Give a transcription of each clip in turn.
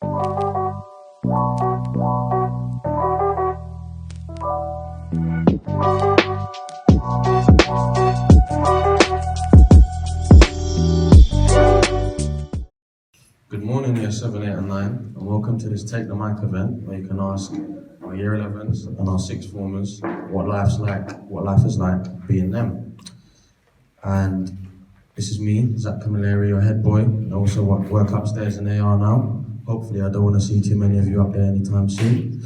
Good morning, year 7, 8 and 9, and welcome to this Take the Mic event where you can ask our year 11s and our sixth formers what life is like being them. And this is me, Zach Camilleri, your head boy. I also work upstairs in AR now. Hopefully I don't want to see too many of you up there anytime soon.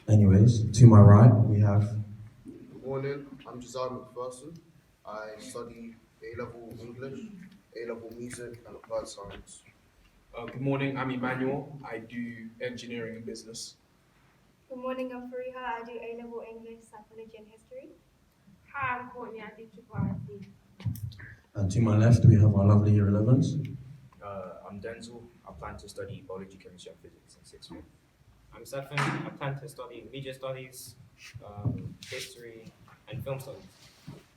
Anyways, to my right we have... Good morning, I'm Josiah McPherson. I study A-level English, A-level music and applied science. Good morning, I'm Emmanuel. I do engineering and business. Good morning, I'm Fariha. I do A-level English, Psychology and History. Hi, I'm Courtney. I do triple. And to my left we have our lovely year 11s. I'm Denzel. I plan to study biology, chemistry, and physics in sixth form. I'm Stefan. I plan to study media studies, history, and film studies.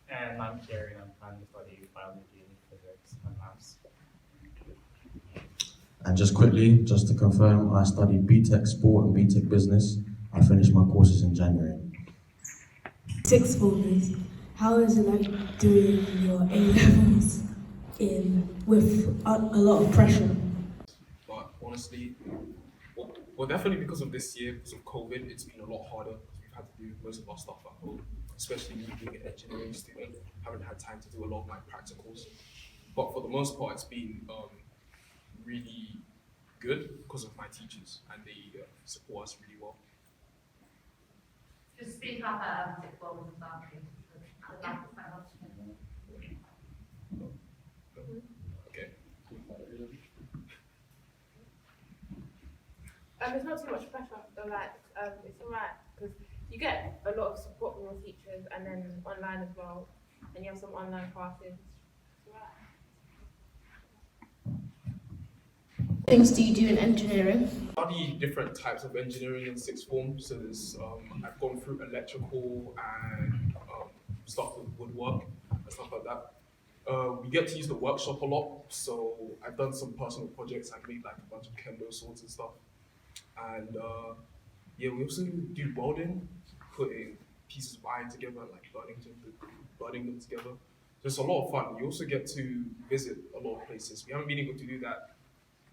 And I'm Kerry, and I'm planning to study biology, physics, and maths. And just quickly, just to confirm, I studied BTEC Sport and BTEC Business. I finished my courses in January. Sixth formers, how is it like doing your A-levels with a lot of pressure? But honestly, well, definitely because of this year, because of COVID, it's been a lot harder because we've had to do most of our stuff at home, especially me being an engineering student, haven't had time to do a lot of my practicals. But for the most part, it's been really good because of my teachers, and they support us really well. Just speak up at sixth form and stuff. Okay. It's not too much pressure, though. Like, it's alright because you get a lot of support from your teachers, and then online as well, and you have some online classes. It's alright. Things do you do in engineering? Study different types of engineering in sixth form. So there's I've gone through electrical and stuff with woodwork and stuff like that. We get to use the workshop a lot, so I've done some personal projects. I've made like a bunch of kendo swords and stuff. And yeah, we also do welding, putting pieces of iron together, like burning them together. So it's a lot of fun. You also get to visit a lot of places. We haven't been able to do that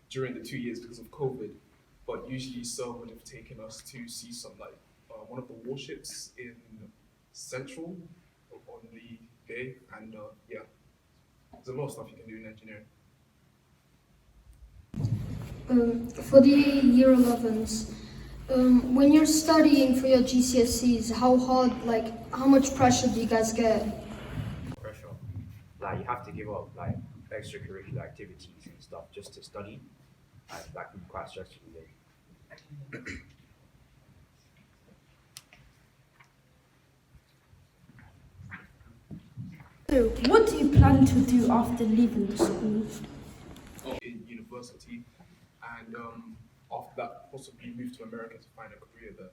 during the 2 years because of COVID, but usually Sir would have taken us to see some like one of the warships in Central on the day, and yeah, there's a lot of stuff you can do in engineering. For the year 11s, when you're studying for your GCSEs, how much pressure do you guys get? Pressure. Like, you have to give up like extracurricular activities and stuff just to study, and that can be quite stressful. So, what do you plan to do after leaving the school? In university, and after that, possibly move to America to find a career there.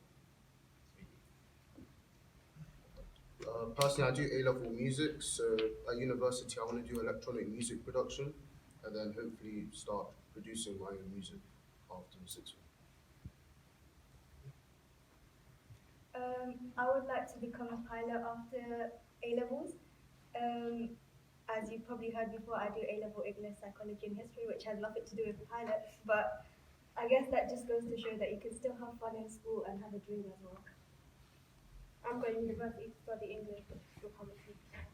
Personally, I do A-level music, so at university I want to do electronic music production and then hopefully start producing my own music after the sixth form. I would like to become a pilot after A-levels. As you probably heard before, I do A-level English, Psychology and History, which has nothing to do with pilots, but I guess that just goes to show that you can still have fun in school and have a dream as well. I'm going to university to study English to become a teacher.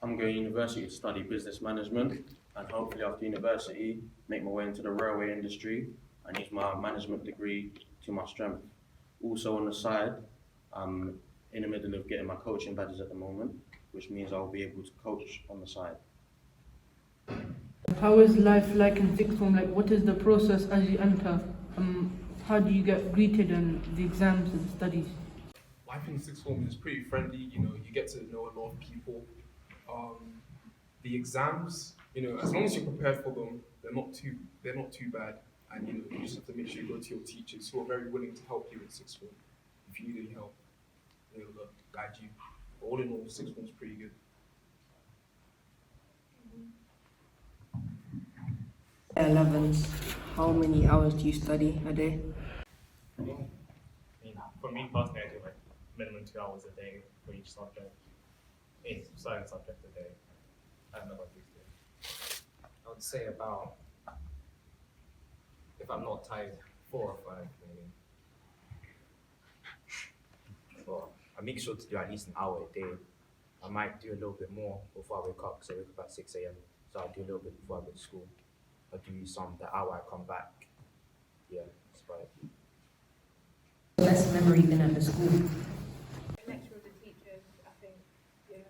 I'm going to university to study business management, and hopefully after university, make my way into the railway industry and use my management degree to my strength. Also on the side, I'm in the middle of getting my coaching badges at the moment, which means I'll be able to coach on the side. How is life like in sixth form? Like, what is the process as you enter? How do you get greeted in the exams and studies? Life in sixth form is pretty friendly. You know, you get to know a lot of people. The exams, you know, as long as you're prepared for them, they're not too bad. And you know, you just have to make sure you go to your teachers who are very willing to help you in sixth form. If you need any help, they'll guide you. But all in all, sixth form is pretty good. A11s, how many hours do you study a day? I mean, for me personally, I do like minimum 2 hours a day for each subject, 8 certain subjects a day. I don't know what you do. I would say about, if I'm not tired, 4 or 5 maybe. But I make sure to do at least an hour a day. I might do a little bit more before I wake up, because I wake up at 6 a.m. So I'll do a little bit before I go to school. I'll do some the hour I come back. Yeah, that's right. Best memory been at the school? Connection with the teachers, I think, yeah.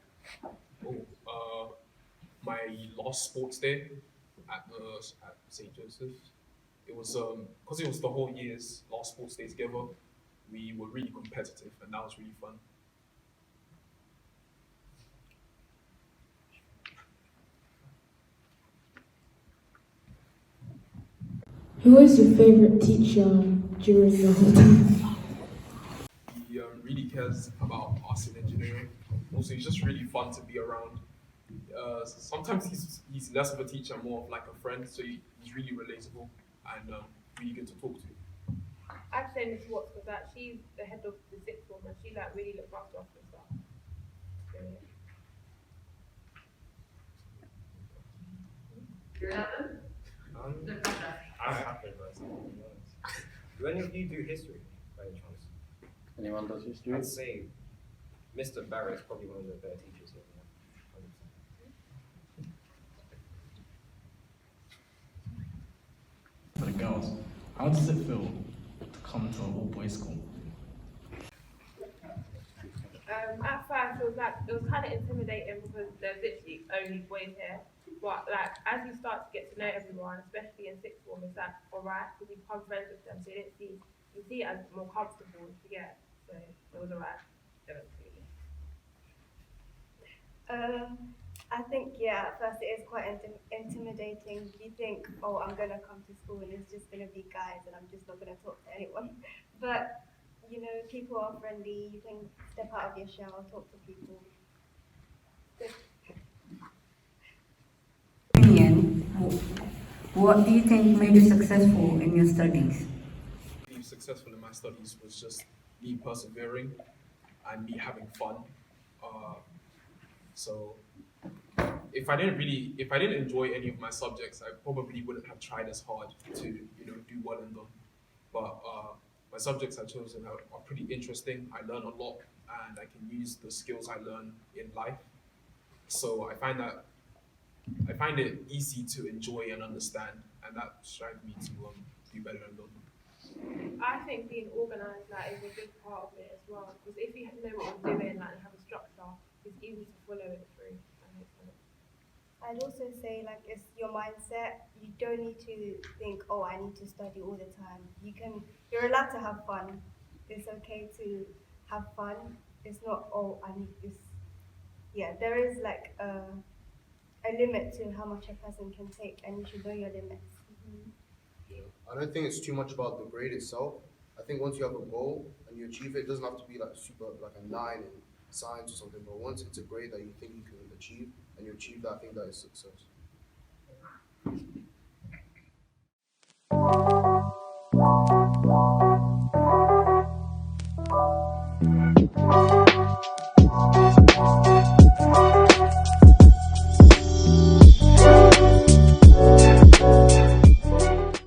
My last sports day at St. Joseph's. It was because it was the whole year's last sports day together. We were really competitive, and that was really fun. Who was your favorite teacher during the whole time? He really cares about us in engineering. Also, he's just really fun to be around. Sometimes he's less of a teacher, more of like a friend. So he's really relatable and really good to talk to. I'd say Miss Watts, because that she's the head of the sixth form and she like really looks after us and stuff. So, I'm happy about something, to be honest. Do any of you do history by any chance? Anyone does history? I'd say Mr. Barrett is probably one of the better teachers here. For the girls, how does it feel to come to a all-boys school? at first it was kind of intimidating because there's literally only boys here. But like as you start to get to know everyone, especially in sixth form, it's like alright because you become friends with them, so you see it as more comfortable to get. So it was alright. I think, yeah, at first it is quite intimidating. You think, oh, I'm going to come to school and it's just going to be guys and I'm just not going to talk to anyone. But, you know, people are friendly. You can step out of your shell, talk to people. Opinion, what do you think made you successful in your studies? Being successful in my studies was just me persevering and me having fun. So if I didn't enjoy any of my subjects, I probably wouldn't have tried as hard to, do well in them. But my subjects I chosen are pretty interesting. I learn a lot and I can use the skills I learn in life. So I find it easy to enjoy and understand, and that strives me to do better in them. I think being organised is a big part of it as well. Because if you know what you're doing and have a structure, it's easy to follow it through. That makes sense. I'd also say, it's your mindset. You don't need to think, oh, I need to study all the time. You're allowed to have fun. It's okay to have fun. It's not, oh, I need this. Yeah, there is a limit to how much a person can take, and you should know your limits. Yeah. I don't think it's too much about the grade itself. I think once you have a goal and you achieve it, it doesn't have to be super a 9 in science or something, but once it's a grade that you think you can achieve and you achieve that, I think that is success.